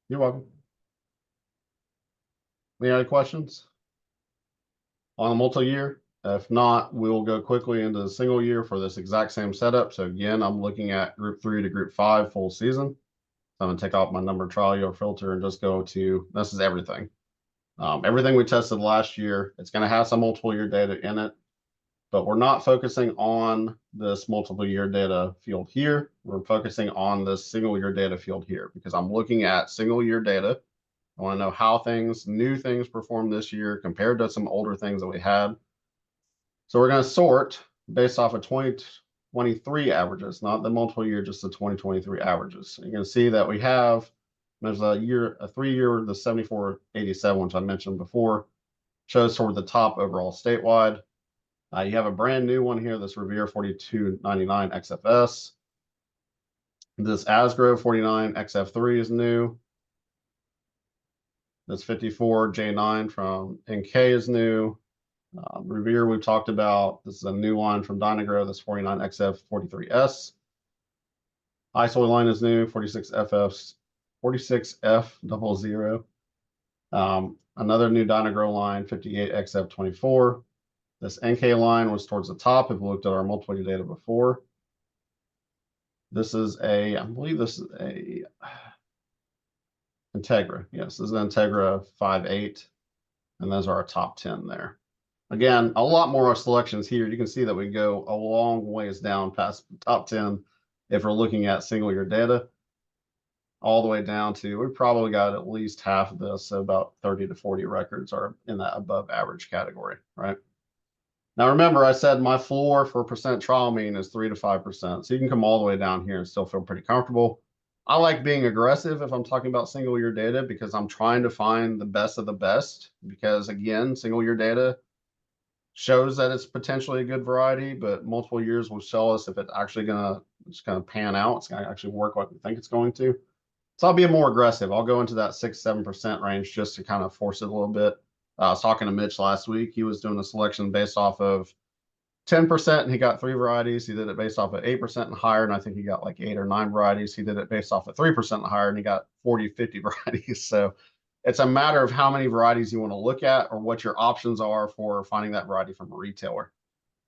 You're welcome. Any other questions on a multi-year? If not, we'll go quickly into the single year for this exact same setup. So again, I'm looking at group 3 to group 5 full season. So I'm gonna take off my number trial year filter and just go to, this is everything. Everything we tested last year, it's gonna have some multiple year data in it, but we're not focusing on this multiple year data field here. We're focusing on this single year data field here because I'm looking at single year data. I want to know how new things performed this year compared to some older things that we had. So we're going to sort based off of 2023 averages, not the multiple year, just the 2023 averages. You're going to see that we have, there's a 3-year, the 7487, which I mentioned before, shows toward the top overall statewide. You have a brand new one here, this Revere 4299 XFS. This Asgrow 49 XF3 is new. This 54 J9 from NK is new. Revere we've talked about. This is a new line from Dynagrow, this 49 XF 43S. ISOI line is new, 46F00. Another new Dynagrow line, 58 XF 24. This NK line was towards the top if we looked at our multiple year data before. This is I believe this is a Integra. Yes, this is an Integra 5.8, and those are our top 10 there. Again, a lot more selections here. You can see that we go a long ways down past the top 10 if we're looking at single year data, all the way down to, we probably got at least half of this, so about 30 to 40 records are in that above average category, right? Now remember, I said my floor for percent trial mean is 3 to 5%. So you can come all the way down here and still feel pretty comfortable. I like being aggressive if I'm talking about single year data because I'm trying to find the best of the best. Because again, single year data shows that it's potentially a good variety, but multiple years will show us if it's actually gonna pan out. It's gonna actually work like we think it's going to. So I'll be more aggressive. I'll go into that 6-7% range just to kind of force it a little bit. I was talking to Mitch last week. He was doing a selection based off of 10%, and he got 3 varieties. He did it based off of 8% and higher, and I think he got like 8 or 9 varieties. He did it based off of 3% and higher, and he got 40, 50 varieties. So it's a matter of how many varieties you want to look at or what your options are for finding that variety from a retailer.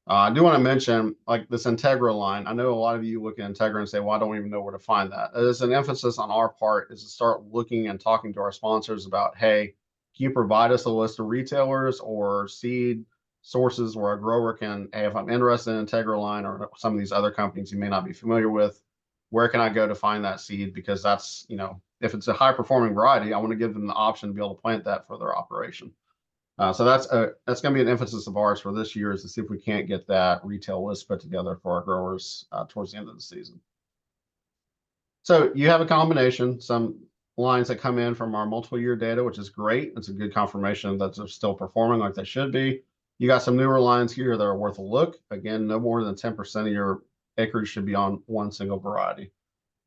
I do want to mention, like this Integra line. I know a lot of you look at Integra and say, well, I don't even know where to find that. It's an emphasis on our part is to start looking and talking to our sponsors about, hey, can you provide us a list of retailers or seed sources where a grower can, hey, if I'm interested in Integra line or some of these other companies you may not be familiar with, where can I go to find that seed? Because that's, if it's a high performing variety, I want to give them the option to be able to plant that for their operation. So that's going to be an emphasis of ours for this year, is to see if we can't get that retail list put together for our growers towards the end of the season. So you have a combination, some lines that come in from our multiple year data, which is great. It's a good confirmation that they're still performing like they should be. You got some newer lines here that are worth a look. Again, no more than 10% of your acreage should be on one single variety.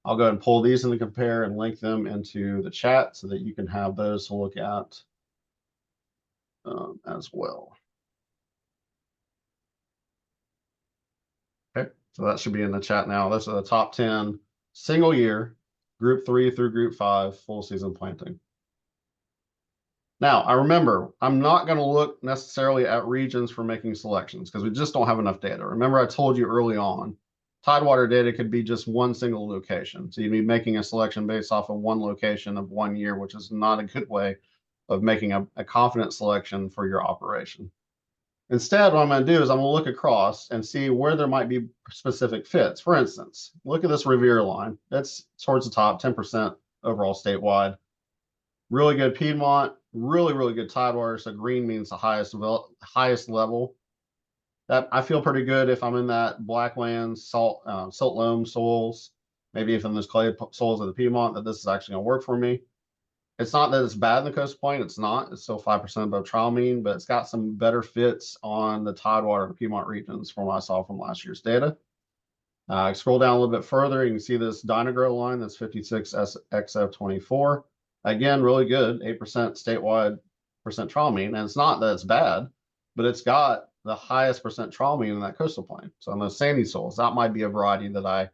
I'll go ahead and pull these in the compare and link them into the chat so that you can have those to look at as well. Okay, so that should be in the chat now. Those are the top 10 single year, group 3 through group 5 full season planting. Now, I remember, I'm not going to look necessarily at regions for making selections because we just don't have enough data. Remember, I told you early on, Tidewater data could be just one single location. So you'd be making a selection based off of one location of 1 year, which is not a good way of making a confident selection for your operation. Instead, what I'm going to do is I'm going to look across and see where there might be specific fits. For instance, look at this Revere line. That's towards the top, 10% overall statewide. Really good Piedmont, really good Tidewater. So green means the highest level. That I feel pretty good if I'm in that blackland, silt loam soils, maybe if in those clay soils of the Piedmont, that this is actually going to work for me. It's not that it's bad in the Coastal Plain. It's not. It's still 5% above trial mean, but it's got some better fits on the Tidewater and Piedmont regions from what I saw from last year's data. Scroll down a little bit further, you can see this Dynagrow line that's 56 XF24. Again, really good, 8% statewide percent trial mean. And it's not that it's bad, but it's got the highest percent trial mean in that Coastal Plain. So on those sandy soils, that might be a variety that I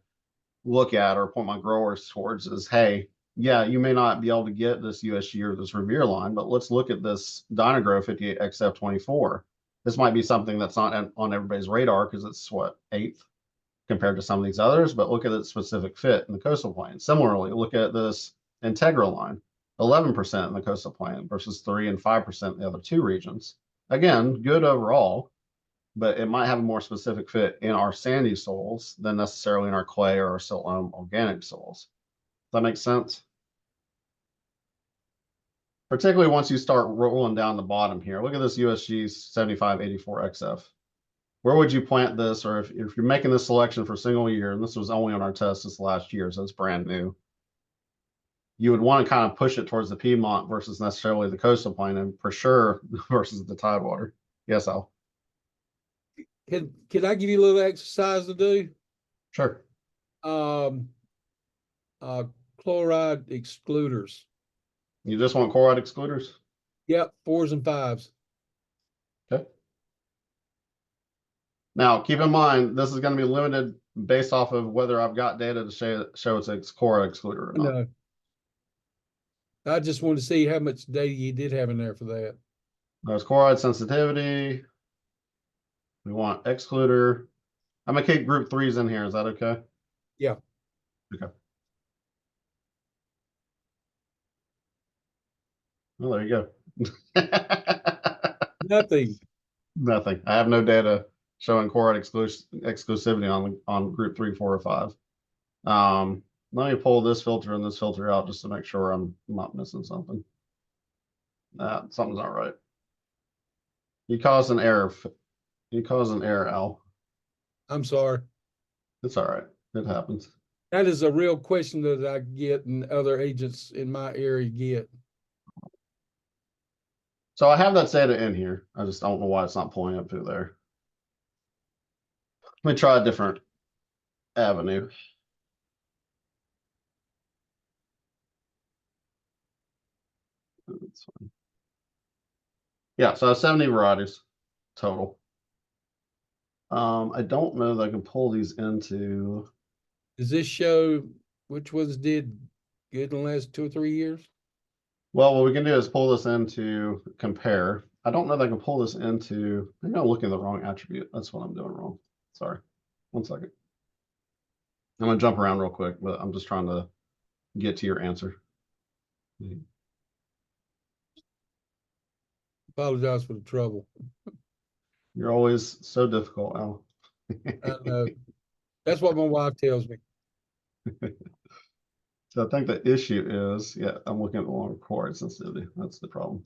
look at or point my growers towards is, hey, yeah, you may not be able to get this USG or this Revere line, but let's look at this Dynagrow 58 XF24. This might be something that's not on everybody's radar because it's what, 8th compared to some of these others, but look at its specific fit in the Coastal Plain. Similarly, look at this Integra line, 11% in the Coastal Plain versus 3 and 5% in the other two regions. Again, good overall, but it might have a more specific fit in our sandy soils than necessarily in our clay or our silt loam organic soils. Does that make sense? Particularly once you start rolling down the bottom here. Look at this USG 7584 XF. Where would you plant this? Or if you're making this selection for a single year, and this was only on our test this last year, so it's brand new, you would want to kind of push it towards the Piedmont versus necessarily the Coastal Plain, and for sure versus the Tidewater. Yes, Al. Can I give you a little exercise to do? Sure. Chloride excluders. You just want chloride excluders? Yep, 4s and 5s. Okay. Now, keep in mind, this is going to be limited based off of whether I've got data to show it's a chloride excluder or not. No. I just wanted to see how much data you did have in there for that. There's chloride sensitivity. We want excluder. I'm going to keep group 3s in here. Is that okay? Yeah. Okay. Well, there you go. Nothing. Nothing. I have no data showing chloride exclusivity on group 3, 4, or 5. Let me pull this filter and this filter out just to make sure I'm not missing something. Something's not right. You caused an error. You caused an error, Al. I'm sorry. It's all right. It happens. That is a real question that I get and other agents in my area get. So I have that data in here. I just don't know why it's not pulling up through there. Let me try a different avenue. That's fine. Yeah, so I have 70 varieties total. I don't know that I can pull these into. Does this show which ones did good in the last 2 or 3 years? Well, what we can do is pull this into compare. I don't know that I can pull this into. Maybe I'm looking at the wrong attribute. That's what I'm doing wrong. Sorry. 1 second. I'm going to jump around real quick, but I'm just trying to get to your answer. Apologize for the trouble. You're always so difficult, Al. I know. That's what my wife tells me. So I think the issue is, yeah, I'm looking at the wrong chloride sensitivity. That's the problem.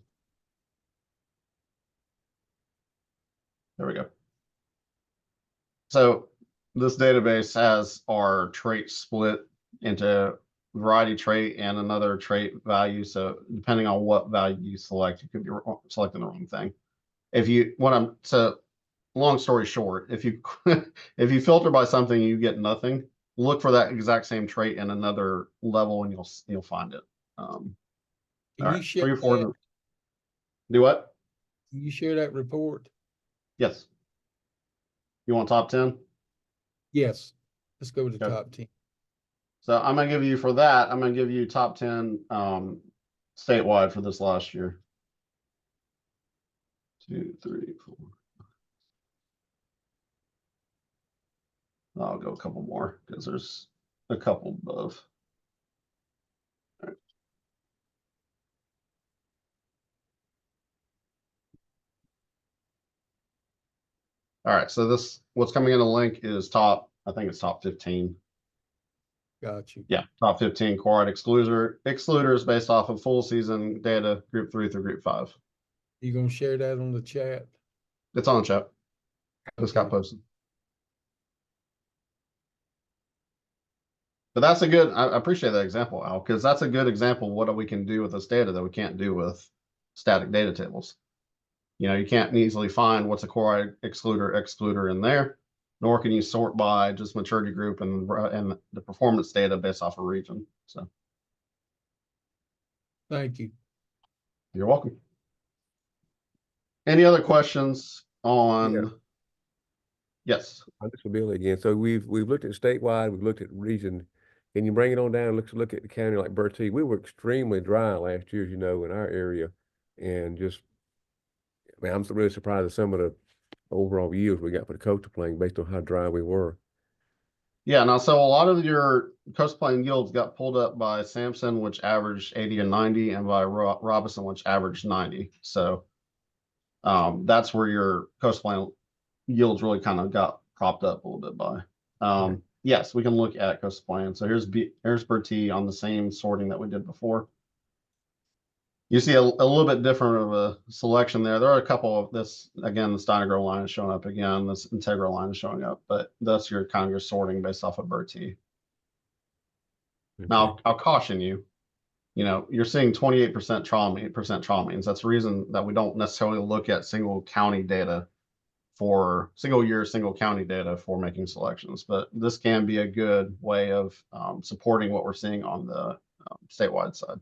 There we go. So this database has our trait split into variety trait and another trait value. So depending on what value you select, you could be selecting the wrong thing. So long story short, if you if you filter by something, you get nothing. Look for that exact same trait in another level, and you'll find it. Can all you right, share 3 or 4. that? Do what? Can you share that report? Yes. You want top 10? Yes. Let's go with the Okay. top 10. So I'm gonna give you for that. I'm gonna give you top 10 statewide for this last year. 2, 3, 4. I'll go a couple more because there's a couple above. All right. All right, so what's coming in the link is I think it's top 15. Got you. Yeah, top 15 chloride excluders based off of full season data, group 3 through group 5. You gonna share that on the chat? It's on the chat. Just got Okay. posted. But that's a good, I appreciate that example, Al, because that's a good example of what we can do with this data that we can't do with static data tables. You know, you can't easily find what's a core excluder in there, nor can you sort by just maturity group and the performance data based off of region. So Thank you. you're welcome. Any other questions on? Yeah. Yes. This will Billy again. So we've looked at statewide, we've looked at region. Can you bring it on down? Look at the county like Bertie. We were extremely dry last year, you know, in our area, and just, I mean, I'm really surprised at some of the overall yields we got for the coastal plain based on how dry we were. Yeah, now so a lot of your coastal plain yields got pulled up by Sampson, which averaged 80 and 90, and by Robinson, which averaged 90. So that's where your coastal plain yields really kind of got propped up a little bit by. Right. Yes, we can look at coastal plain. So here's Bertie on the same sorting that we did before. You see a little bit different of a selection there. There are a couple of this, again, the Steinegro line is showing up again. This Integral line is showing up, but that's your kind of your sorting based off of Bertie. Okay. Now, I'll caution you, you know, you're seeing 28% trial means. That's the reason that we don't necessarily look at single county data for single year, single county data for making selections, but this can be a good way of supporting what we're seeing on the statewide side.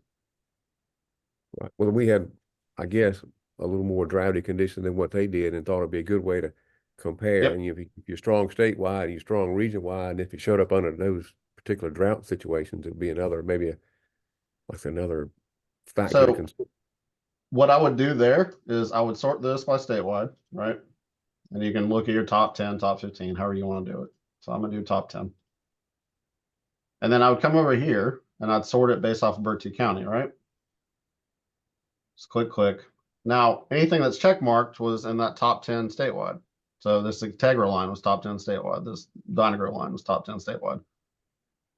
Right. Well, we had, I guess, a little more droughty condition than what they did, and thought it'd be a good way to compare. Yep. And if you're strong statewide, and you're strong region-wide, and if you showed up under those particular drought situations, it'd be another, maybe another factor to So consider. what I would do there is I would sort this by statewide, right? And you can look at your top 10, top 15, however you want to do it. So I'm gonna do top 10. And then I would come over here and I'd sort it based off of Bertie County, right? Just click. Now, anything that's check marked was in that top 10 statewide. So this Integra line was top 10 statewide. This Dynagro line was top 10 statewide.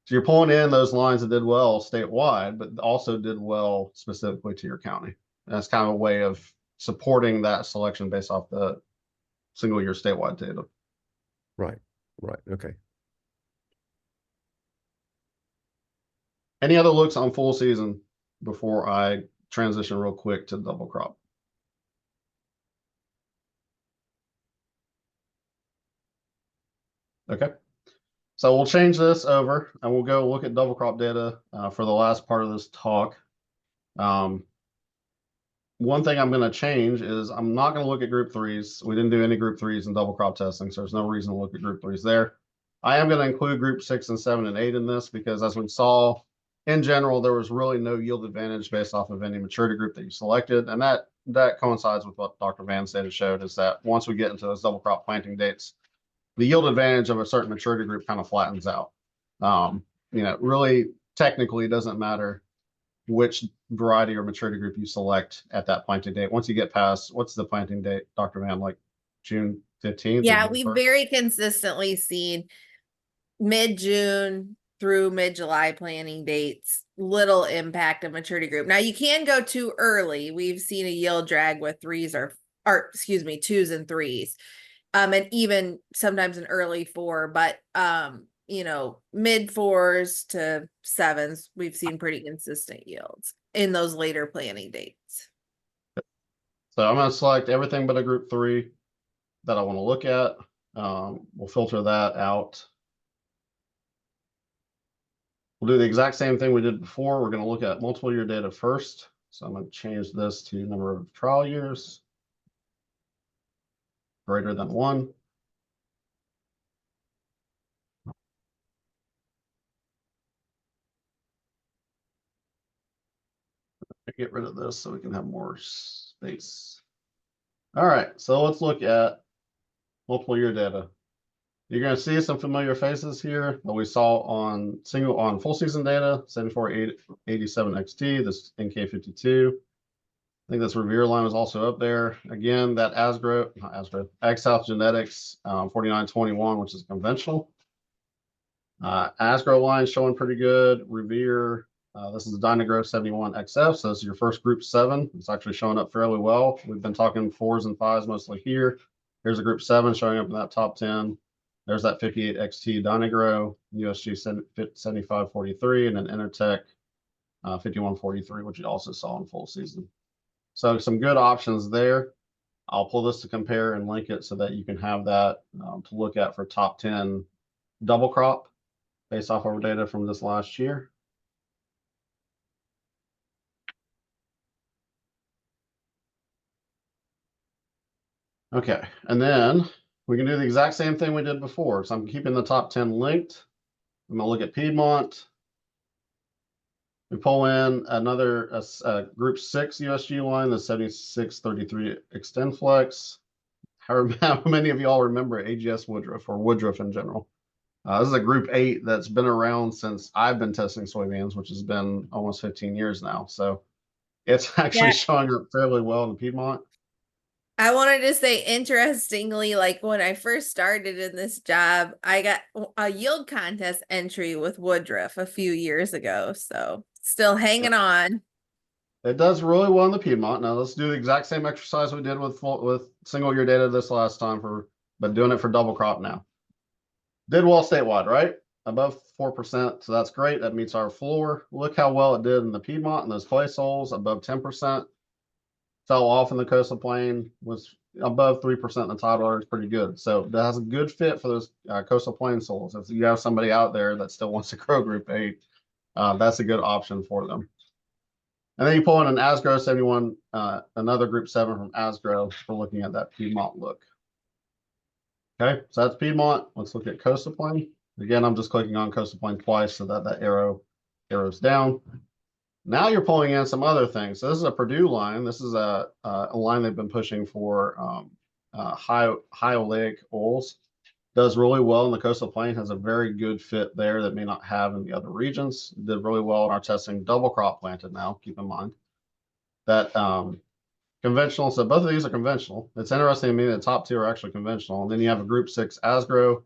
So you're pulling in those lines that did well statewide, but also did well specifically to your county. And that's kind of a way of supporting that selection based off the single year statewide data. Right. Okay. Any other looks on full season before I transition real quick to double crop? Okay. So we'll change this over and we'll go look at double crop data for the last part of this talk. One thing I'm going to change is I'm not going to look at group threes. We didn't do any group threes in double crop testing, so there's no reason to look at group threes there. I am going to include group 6 and 7 and 8 in this because, as we saw, in general, there was really no yield advantage based off of any maturity group that you selected. And that coincides with what Dr. Van's data showed, is that once we get into those double crop planting dates, the yield advantage of a certain maturity group kind of flattens out. You know, really technically it doesn't matter which variety or maturity group you select at that planting date. Once you get past, what's the planting date, Dr. Van, like June 15th? Yeah, we've very consistently seen mid-June through mid-July planting dates, little impact of maturity group. Now you can go too early. We've seen a yield drag with twos and threes. And even sometimes an early 4, but you know, mid 4s to 7s, we've seen pretty consistent yields in those later planting dates. So I'm going to select everything but a group 3 that I want to look at. We'll filter that out. We'll do the exact same thing we did before. We're going to look at multiple year data first. So I'm going to change this to number of trial years greater than 1. Get rid of this so we can have more space. All right, so let's look at multiple year data. You're going to see some familiar faces here that we saw on full season data, 7487 XT, this NK52. I think this Revere line was also up there. Again, that Ag South Genetics 4921, which is conventional. Asgrow line showing pretty good. Revere, this is the Dynagro 71 XF, so this is your first group 7. It's actually showing up fairly well. We've been talking 4s and 5s mostly here. Here's a group 7 showing up in that top 10. There's that 58 XT Dynagrow, USG 7543, and then Intertech 5143, which you also saw in full season. So some good options there. I'll pull this to compare and link it so that you can have that to look at for top 10 double crop based off our data from this last year. Okay, and then we can do the exact same thing we did before. So I'm keeping the top 10 linked. I'm gonna look at Piedmont. We pull in another group 6 USG line, the 7633 Extend Flex. How many of y'all remember AGS Woodruff or Woodruff in general? This is a group 8 that's been around since I've been testing soybeans, which has been almost 15 years now. So it's actually showing up fairly well in the Piedmont. I wanted to say, interestingly, like when I first started in this job, I got a yield contest entry with Woodruff a few years ago. So still hanging on. It does really well in the Piedmont. Now let's do the exact same exercise we did with single year data this last time but doing it for double crop now. Did well statewide, right? Above 4%. So that's great. That meets our floor. Look how well it did in the Piedmont and those clay soils above 10%. Fell off in the coastal plain, was above 3% in the tidewater. It's pretty good. So that has a good fit for those coastal plain soils. If you have somebody out there that still wants to grow group 8, that's a good option for them. And then you pull in an Asgrow 71, another group 7 from Asgrow for looking at that Piedmont look. Okay, so that's Piedmont. Let's look at coastal plain. Again, I'm just clicking on coastal plain twice so that arrows down. Now you're pulling in some other things. So this is a Purdue line. This is a line they've been pushing for high oleic oils. Does really well in the coastal plain, has a very good fit there that may not have in the other regions. Did really well in our testing double crop planted now, keep in mind. That conventional, so both of these are conventional. It's interesting to me that the top 2 are actually conventional. And then you have a group 6 Asgrow,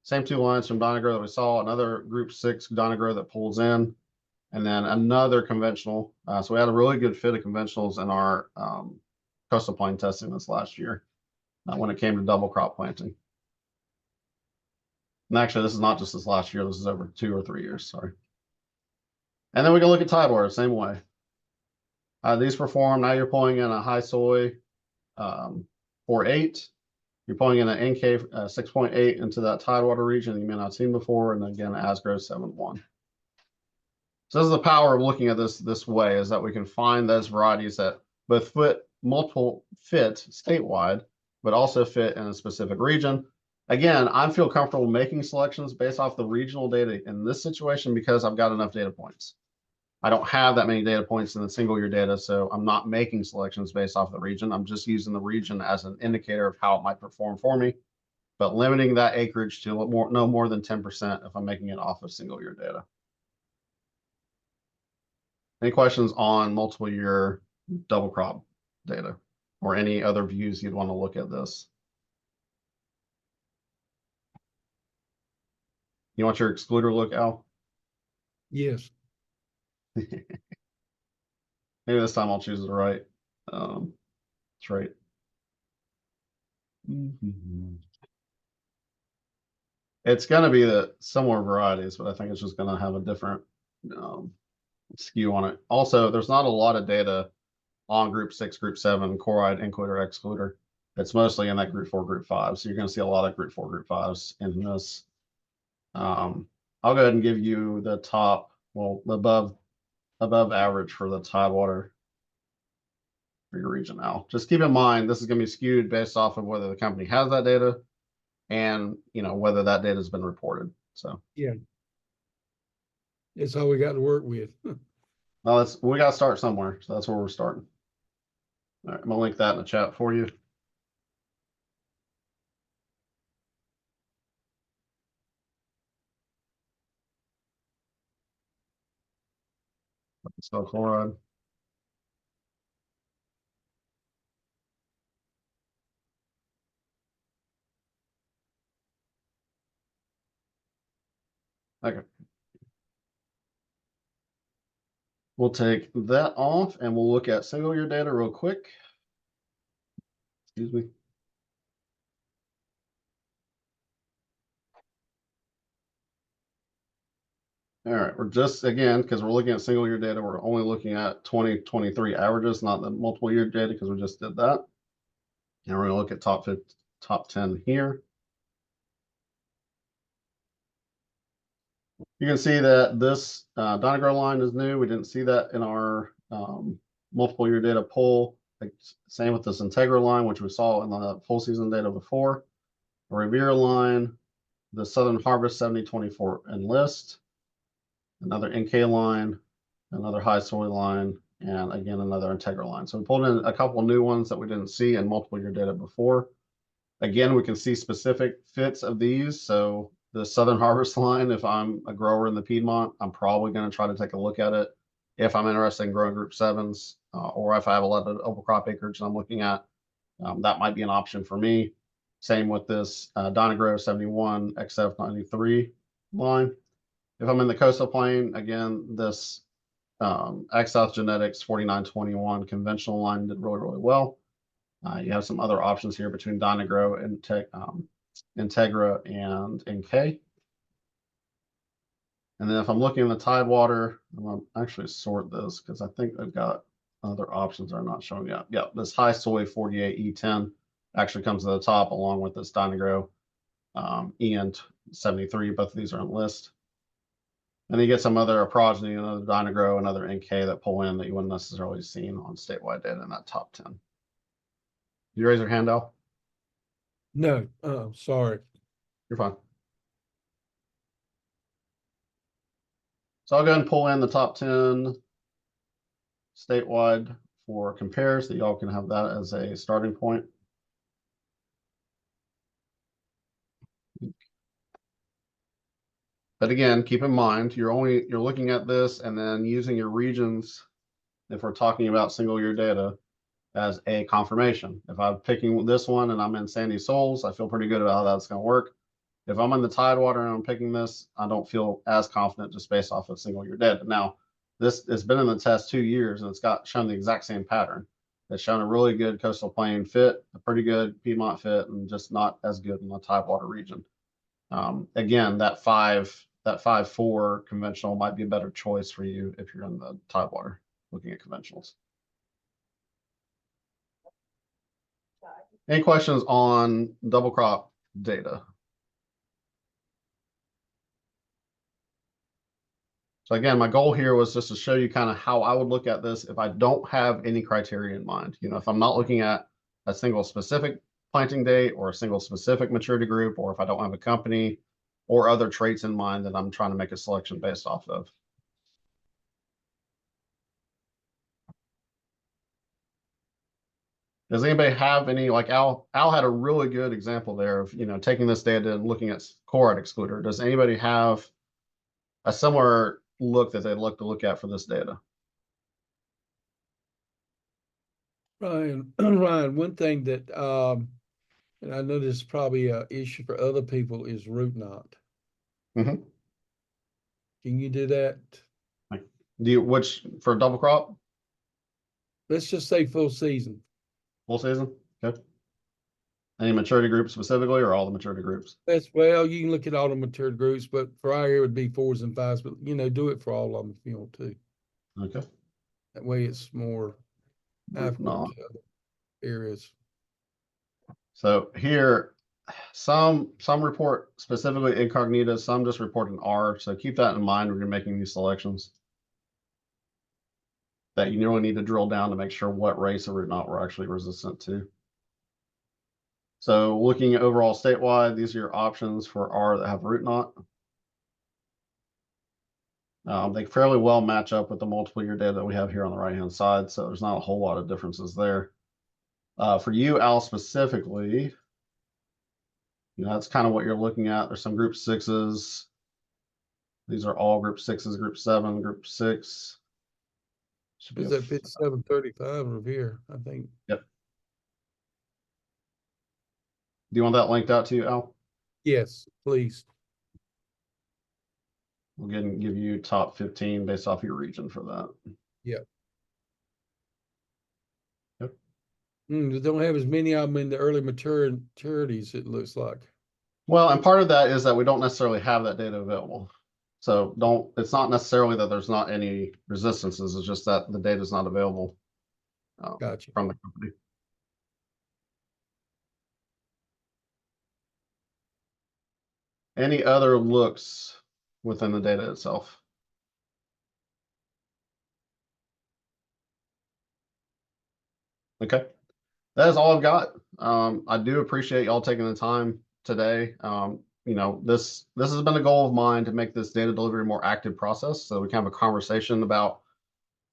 same 2 lines from Dynagrow that we saw, another group 6 Dynagrow that pulls in, and then another conventional. So we had a really good fit of conventionals in our coastal plain testing this last year when it came to double crop planting. And actually, this is not just this last year. This is over 2 or 3 years, sorry. And then we can look at tidewater, same way. These perform. Now you're pulling in a high soy 4.8. You're pulling in an NK 6.8 into that tidewater region you may not have seen before. And again, Asgrow 7.1. So this is the power of looking at this way, is that we can find those varieties that both fit statewide, but also fit in a specific region. Again, I feel comfortable making selections based off the regional data in this situation because I've got enough data points. I don't have that many data points in the single year data, so I'm not making selections based off the region. I'm just using the region as an indicator of how it might perform for me, but limiting that acreage to no more than 10% if I'm making it off of single year data. Any questions on multiple year double crop data or any other views you'd want to look at this? You want your excluder look, Al? Yes. Maybe this time I'll choose the right trait. It's going to be the similar varieties, but I think it's just going to have a different skew on it. Also, there's not a lot of data on group 6, group 7, chloride, includer, excluder. It's mostly in that group 4, group 5. So you're going to see a lot of group 4, group 5s in this. I'll go ahead and give you the top, well, above average for the tidewater for your region now. Just keep in mind, this is going to be skewed based off of whether the company has that data and, whether that data has been reported. So, yeah. It's all we got to work with. Well, we got to start somewhere. So that's where we're starting. All right, I'm going to link that in the chat for you. So chloride. Okay. We'll take that off and we'll look at single year data real quick. Excuse me. All right, we're just, again, because we're looking at single year data, we're only looking at 2023 averages, not the multiple year data, because we just did that. And we're gonna look at top 10 here. You can see that this Dynagrow line is new. We didn't see that in our multiple year data poll. Same with this Integra line, which we saw in the full season data before. A Revere line, the Southern Harvest 7024 Enlist, another NK line, another high soy line, and again, another Integra line. So we pulled in a couple of new ones that we didn't see in multiple year data before. Again, we can see specific fits of these. So the Southern Harvest line, if I'm a grower in the Piedmont, I'm probably going to try to take a look at it. If I'm interested in growing group 7s, or if I have a lot of oval crop acreage I'm looking at, that might be an option for me. Same with this Dynagrow 71 XF93 line. If I'm in the coastal plain, again, this X-South Genetics 4921 conventional line did really, really well. You have some other options here between Dynagrow and Integra and NK. And then if I'm looking in the Tidewater, I'm gonna actually sort this because I think they've got other options that are not showing yet. Yeah, this high soy 48 E10 actually comes to the top along with this Dynagrow EN73. Both of these are on the list. And you get some other progeny, another Dynagrow, another NK that pull in that you wouldn't necessarily seen on statewide data in that top 10. You raise your hand, Al? No, sorry. You're fine. So I'll go ahead and pull in the top 10 statewide for compares, that y'all can have that as a starting point. But again, keep in mind, you're looking at this and then using your regions, if we're talking about single year data, as a confirmation. If I'm picking this one and I'm in sandy soils, I feel pretty good about how that's going to work. If I'm in the Tidewater and I'm picking this, I don't feel as confident just based off of single year data. Now, this has been in the test 2 years and it's shown the exact same pattern. It's shown a really good coastal plain fit, a pretty good Piedmont fit, and just not as good in the Tidewater region. Again, that 5.4 conventional might be a better choice for you if you're in the Tidewater looking at conventionals. Any questions on double crop data? So again, my goal here was just to show you kind of how I would look at this if I don't have any criteria in mind. You know, if I'm not looking at a single specific planting date or a single specific maturity group, or if I don't have a company or other traits in mind that I'm trying to make a selection based off of. Does anybody have any, like Al had a really good example there of, you know, taking this data and looking at chloride excluder. Does anybody have a similar look that they'd look at for this data? Ryan, one thing that, and I know this is probably an issue for other people, is root knot. Mm-hmm. Can you do that? Which for double crop? Let's just say full season. Full season? Okay. Any maturity groups specifically, or all the maturity groups? Well, you can look at all the maturity groups, but for our area it would be 4s and 5s, but you know, do it for all of them if you want to. Okay. That way it's more applicable to other areas. So here, some report specifically incognito, some just report an R. So keep that in mind when you're making these selections. That you really need to drill down to make sure what race of root knot we're actually resistant to. So looking at overall statewide, these are your options for R that have root knot. They fairly well match up with the multiple year data that we have here on the right-hand side. So there's not a whole lot of differences there. For you, Al, specifically, you know, that's kind of what you're looking at. There's some group 6s. These are all group 6s, group 7, group 6. Is that 5735 Revere, I think. Yep. Do you want that linked out to you, Al? Yes, please. We'll get and give you top 15 based off your region for that. Yep. Yep. We don't have as many of them in the early maturities, it looks like. Well, and part of that is that we don't necessarily have that data available. So it's not necessarily that there's not any resistances, it's just that the data is not available Gotcha. from the company. Any other looks within the data itself? Okay, that is all I've got. I do appreciate y'all taking the time today. This has been a goal of mine to make this data delivery a more active process, so we can have a conversation about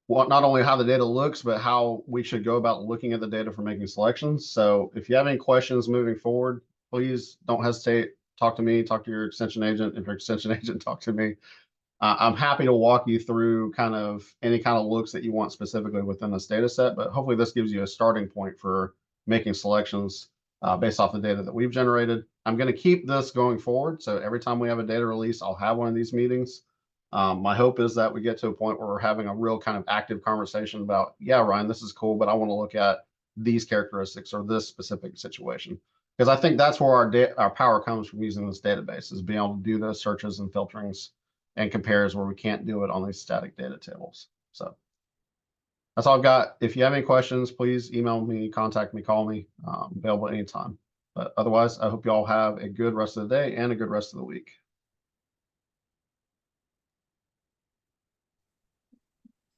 not only how the data looks, but how we should go about looking at the data for making selections. So if you have any questions moving forward, please don't hesitate. Talk to me, talk to your extension agent. If your extension agent, talk to me. I'm happy to walk you through kind of any kind of looks that you want specifically within this data set, but hopefully this gives you a starting point for making selections based off the data that we've generated. I'm going to keep this going forward. So every time we have a data release, I'll have one of these meetings. My hope is that we get to a point where we're having a real kind of active conversation about, yeah, Ryan, this is cool, but I want to look at these characteristics or this specific situation. Because I think that's where our power comes from using this database, is being able to do those searches and filterings and compares where we can't do it on these static data tables. So that's all I've got. If you have any questions, please email me, contact me, call me. I'm available anytime. But otherwise, I hope you all have a good rest of the day and a good rest of the week.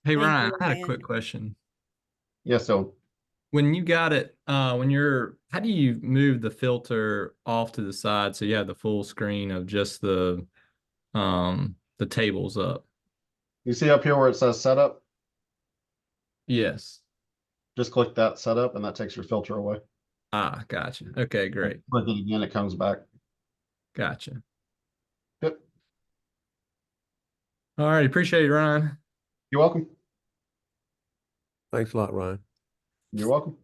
Hey, Thank Ryan, you, I had a Ryan. quick question. Yes, so When you got it, how do you move the filter off to the side so you have the full screen of just the tables up? you see up here where it says setup, Yes. just click that setup and that takes your filter away. Ah, gotcha. Okay, great. Click it again, it comes back. Gotcha. Yep. All right, appreciate it, Ryan. You're welcome. Thanks a lot, Ryan. You're welcome.